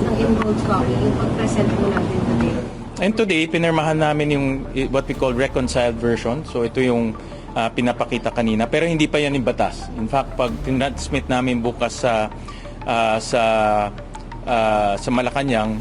ng enrolled copy, yung pag-present po natin today? And today, pinirmahan namin yung what we call reconciled version. So ito yung pinapakita kanina. Pero hindi pa yan yung batas. In fact, pag tinransmit namin bukas sa Malacanang,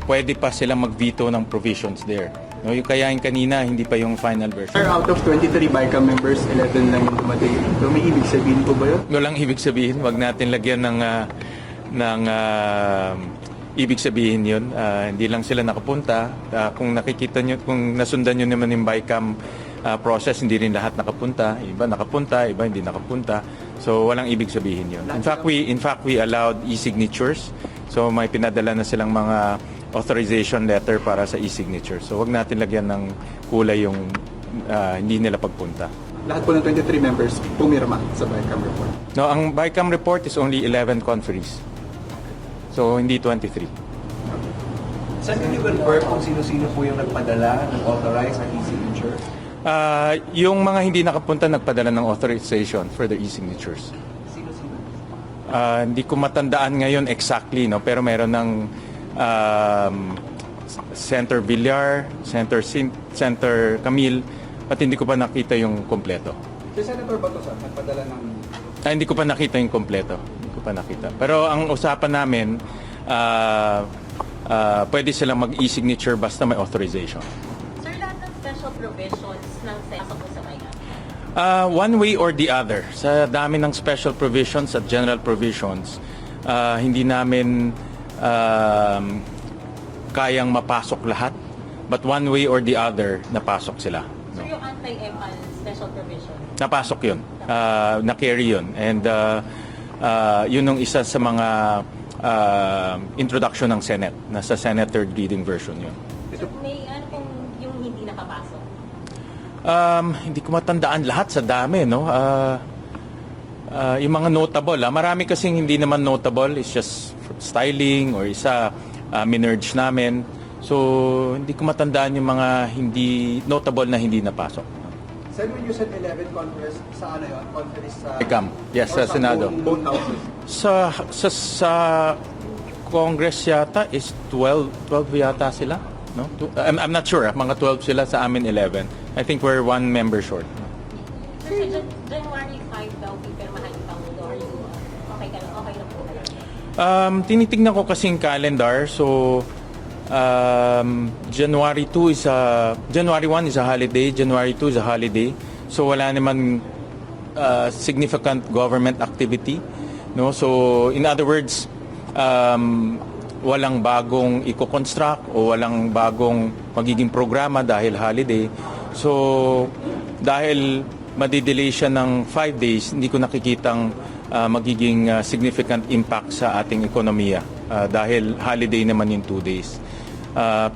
pwede pa silang mag-veto ng provisions there. No, yung kaya yung kanina, hindi pa yung final version. Sir, out of 23 BICAM members, 11 lang yung tumatay. So may ibig sabihin po ba yun? Walang ibig sabihin. Wag natin lagyan ng ibig sabihin yun. Hindi lang sila nakapunta. Kung nakikita nyo, kung nasundan nyo naman yung BICAM process, hindi rin lahat nakapunta. Iba nakapunta, iba hindi nakapunta. So walang ibig sabihin yun. In fact, we allowed e-signatures. So may pinadala na silang mga authorization letter para sa e-signature. So wag natin lagyan ng kulay yung hindi nila pagpunta. Lahat po ng 23 members pumirma sa BICAM report. No, ang BICAM report is only 11 conferees. So hindi 23. Saan can you confirm kung sino-sino po yung nagpadala ng authorized at e-signature? Yung mga hindi nakapunta nagpadala ng authorization for the e-signatures. Sino-sino? Hindi ko matandaan ngayon exactly, no, pero meron ng Center Villar, Center Camille, at hindi ko pa nakita yung kompleto. Si Senator Bato, sir, nagpadala ng... Hindi ko pa nakita yung kompleto. Hindi ko pa nakita. Pero ang usapan namin, pwede silang mag-e-signature basta may authorization. Sir, lahat ng special provisions ng SESA po sa bayan? One way or the other. Sa dami ng special provisions at general provisions, hindi namin kayang mapasok lahat. But one way or the other, napasok sila. So yung anti-EPAL special provision? Napasok yun. Na-carry yun. And yun ang isa sa mga introduction ng Senate. Nasa Senate third reading version yun. So may ano pong yung hindi nakapasok? Hindi ko matandaan lahat sa dami, no? Yung mga notable, marami kasing hindi naman notable, it's just styling or isa minerge namin. So, hindi ko matandaan yung mga hindi notable na hindi napasok. Sir, when you said 11 conference, sa ano yun? Conference sa... BICAM. Yes, sa Senado. Both houses. Sa Congress yata is 12 yata sila, no? I'm not sure, mga 12 sila, sa amin 11. I think we're one member short. Sir, sa January 5 daw, pipirmahan yung Pangulo. Are you okay na po kayo? Tinitingnan ko kasing calendar. So, January 1 is a holiday, January 2 is a holiday. So, wala naman significant government activity. No? So, in other words, walang bagong i-construct o walang bagong magiging programa dahil holiday. So, dahil madidelay siya ng 5 days, hindi ko nakikitang magiging significant impact sa ating ekonomiya dahil holiday naman yung 2 days.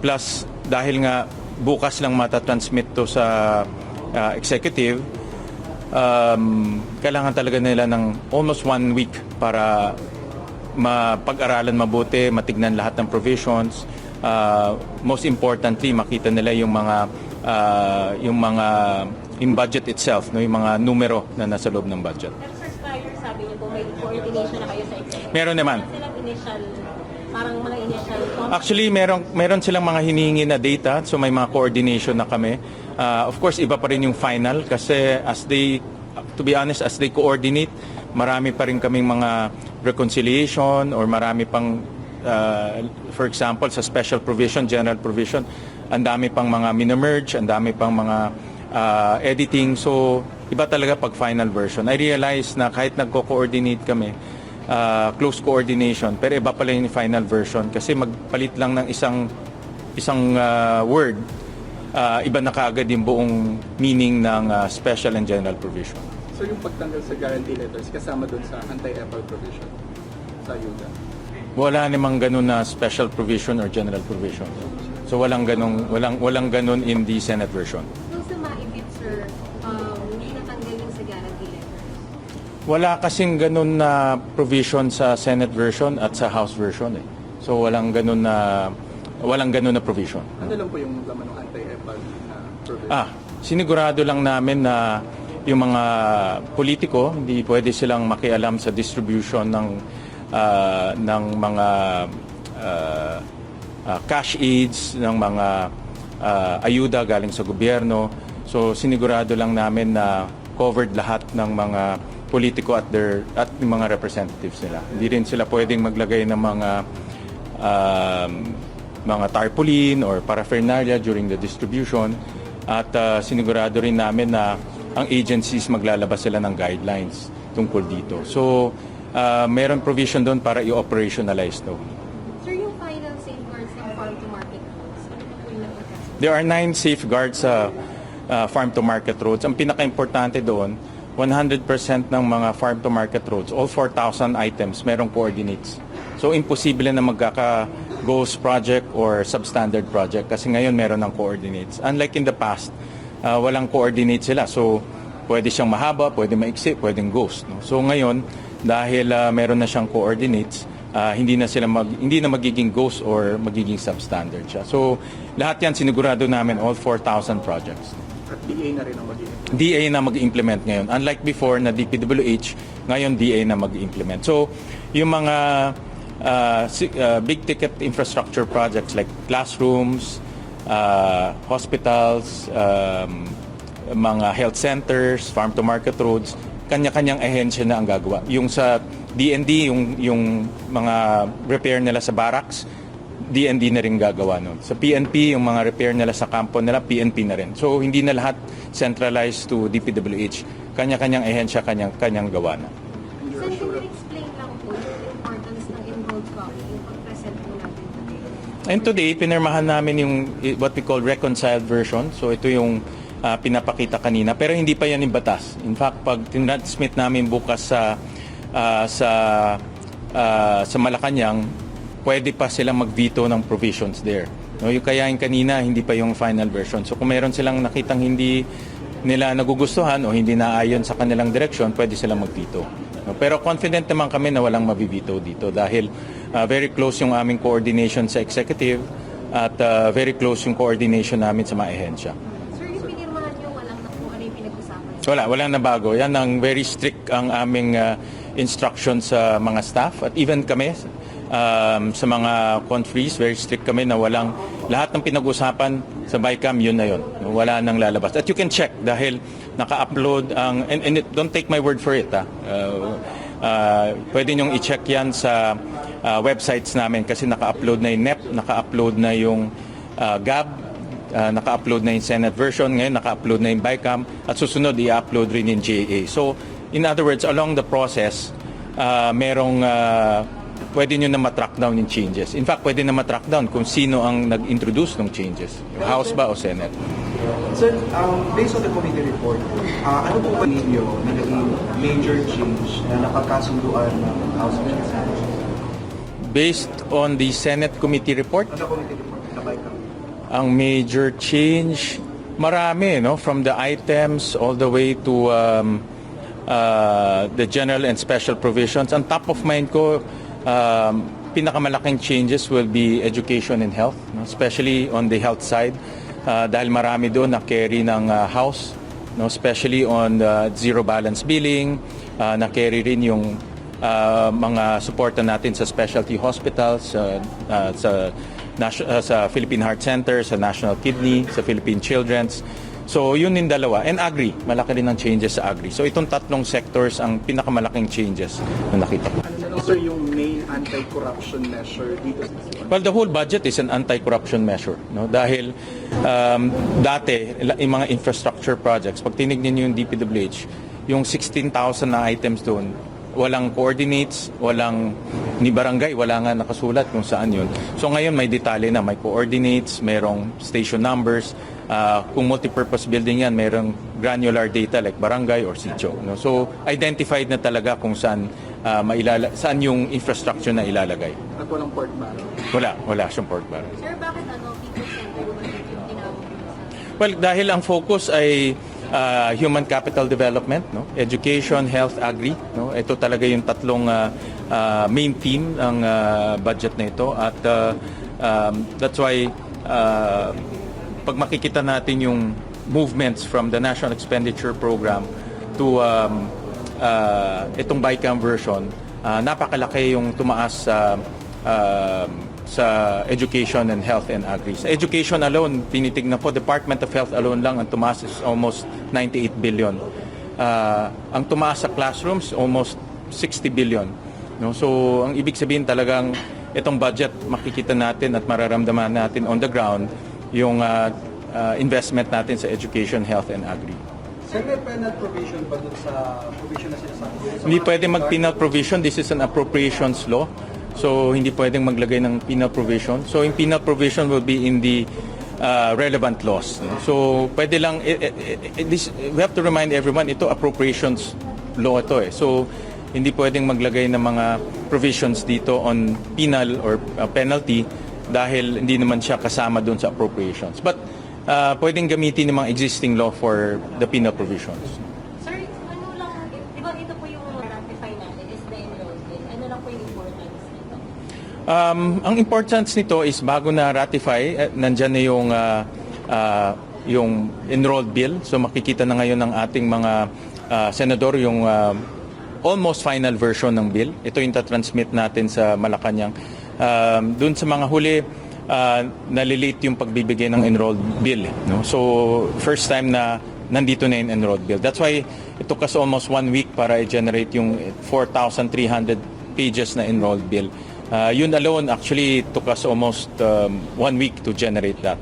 Plus, dahil nga bukas lang matatransmit to sa executive, kailangan talaga nila ng almost 1 week para mapag-aralan mabuti, matignan lahat ng provisions. Most importantly, makita nila yung mga in budget itself, no, yung mga numero na nasa loob ng budget. Sir, prior sabi niyo po, may coordination na kayo sa executive. Meron naman. Silang initial, parang mga initial... Actually, meron silang mga hinihingi na data, so may mga coordination na kami. Of course, iba pa rin yung final kasi to be honest, as they coordinate, marami pa rin kaming mga reconciliation or marami pang, for example, sa special provision, general provision, ang dami pang mga minamerge, ang dami pang mga editing. So, iba talaga pag final version. I realize na kahit nagko-coordinate kami, close coordination, pero iba pala yung final version kasi magpalit lang ng isang word, iba na kaagad yung buong meaning ng special and general provision. So yung pagtanggal sa guarantee letters, kasama dun sa anti-EPAL provision sa UDA? Wala namang ganun na special provision or general provision. So walang ganun in the Senate version. Nung sa maibit, sir, hindi natanggal yung sa guarantee letters? Wala kasing ganun na provision sa Senate version at sa House version eh. So walang ganun na provision. Ano lang po yung laman ng anti-EPAL na provision? Sinigurado lang namin na yung mga politiko hindi pwede silang makialam sa distribution ng mga cash aids, ng mga ayuda galing sa gobyerno. So sinigurado lang namin na covered lahat ng mga politiko at yung mga representatives nila. Hindi rin sila pwedeng maglagay ng mga tarpaulin or paraphernalia during the distribution, at sinigurado rin namin na ang agencies maglalabas sila ng guidelines tungkol dito. So meron provision doon para i-operationalize to. Sir, yung final safeguards ng farm-to-market roads, ano po yung napagkasunod? There are 9 safeguards sa farm-to-market roads. Ang pinaka-importante doon, 100% ng mga farm-to-market roads, all 4,000 items, merong coordinates. So, imposible na magkaka-ghost project or substandard project kasi ngayon meron ng coordinates. Unlike in the past, walang coordinates sila. So, pwede siyang mahaba, pwede maiksi, pwedeng ghost. No? So, ngayon, dahil meron na siyang coordinates, hindi na magiging ghost or magiging substandard siya. So, lahat yan sinigurado namin, all 4,000 projects. At DA na rin ang mag-implement. DA na mag-implement ngayon. Unlike before na DPWH, ngayon DA na mag-implement. So, yung mga big ticket infrastructure projects like classrooms, hospitals, mga health centers, farm-to-market roads, kanya-kanyang ahensya na ang gagawa. Yung sa DND, yung mga repair nila sa barracks, DND na rin gagawa nun. Sa PNP, yung mga repair nila sa kampo nila, PNP na rin. So, hindi na lahat centralized to DPWH. Kanya-kanyang ehensya, kanyang gawa na. Sir, can you explain lang po yung importance ng enrolled copy, yung pag-present po natin today? And today, pinirmahan namin yung what we call reconciled version. So, ito yung pinapakita kanina. Pero hindi pa yan yung batas. In fact, pag tinransmit namin bukas sa Malacanang, pwede pa silang mag-veto ng provisions there. No, yung kaya yung kanina, hindi pa yung final version. So kung meron silang nakitang hindi nila nagugustuhan o hindi naayon sa kanilang direksyon, pwede silang mag-veto. No, pero confident naman kami na walang mabibito dito dahil very close yung aming coordination sa executive at very close yung coordination namin sa mga ehensya. Sir, yung pinirmahan nyo, walang na po ano yung pinag-usapan? Walang nabago. Yan ang very strict ang aming instructions sa mga staff at even kami sa mga conferees, very strict kami na walang lahat ng pinag-usapan sa BICAM, yun na yun. Wala nang lalabas. At you can check dahil naka-upload ang, and don't take my word for it. Pwede nyong i-check yan sa websites namin kasi naka-upload na yung NEP, naka-upload na yung GAB, naka-upload na yung Senate version, ngayon naka-upload na yung BICAM, at susunod i-upload rin yung GAA. So, in other words, along the process, merong pwede nyo na matrack down yung changes. In fact, pwede na matrack down kung sino ang nag-introduce ng changes. Yung House ba o Senate? Sir, based on the committee report, ano po ba ninyo na naging major change na napagkasunduan ng House of Representatives? Based on the Senate committee report, On the committee report, na BICAM? ang major change, marami, no? From the items all the way to the general and special provisions. Ang top of mind ko, pinakamalaking changes will be education and health, no? Especially on the health side, dahil marami doon na carry ng House, no? Especially on zero balance billing, na carry rin yung mga suporta natin sa specialty hospitals, sa Philippine Heart Center, sa National Kidney, sa Philippine Children's. So yun yung dalawa. And agri, malaki rin ang changes sa agri. So itong tatlong sectors ang pinakamalaking changes na nakita ko. Ano na lang, sir, yung main anti-corruption measure dito sa Well, the whole budget is an anti-corruption measure, no? Dahil dati yung mga infrastructure projects, pag tinignan niyo yung DPWH, yung 16,000 na items doon, walang coordinates, walang ni barangay, wala nga nakasulat kung saan yun. So ngayon may detalye na, may coordinates, merong station numbers, kung multipurpose building yan, merong granular data like barangay or sitio. No? So identified na talaga kung saan saan yung infrastructure na ilalagay. At walang pork barrel. Wala siyang pork barrel. Sir, bakit people-centered ba yung tinawag nyo sa... Well, dahil ang focus ay human capital development, no? Education, health, agri, no? Ito talaga yung tatlong main theme ng budget na ito at that's why pag makikita natin yung movements from the National Expenditure Program to itong BICAM version, napakalaki yung tumaas sa education and health and agri. Sa education alone, tinitignan po, Department of Health alone lang, ang tumaas is almost 98 billion. Ang tumaas sa classrooms, almost 60 billion. No? So, ang ibig sabihin talagang itong budget, makikita natin at mararamdaman natin on the ground yung investment natin sa education, health, and agri. Sir, may penal provision ba dun sa provision na sinasabi? Hindi pwede mag-penal provision. This is an appropriations law. So, hindi pwedeng maglagay ng penal provision. So, yung penal provision will be in the relevant laws. No? So, pwede lang, we have to remind everyone, ito appropriations law ito eh. So, hindi pwedeng maglagay ng mga provisions dito on penal or penalty dahil hindi naman siya kasama doon sa appropriations. But, pwedeng gamitin ng mga existing law for the penal provisions. Sir, ano lang, di ba ito po yung ratify natin is the enrolled bill? Ano lang po yung importance nito? Ang importance nito is bago na ratify, nandyan na yung enrolled bill. So makikita na ngayon ng ating mga senador yung almost final version ng bill. Ito yung tatransmit natin sa Malacanang. Doon sa mga huli, nalilate yung pagbibigay ng enrolled bill. No? So, first time na nandito na yung enrolled bill. That's why it took us almost 1 week para i-generate yung 4,300 pages na enrolled bill. Yun alone actually took us almost 1 week to generate that.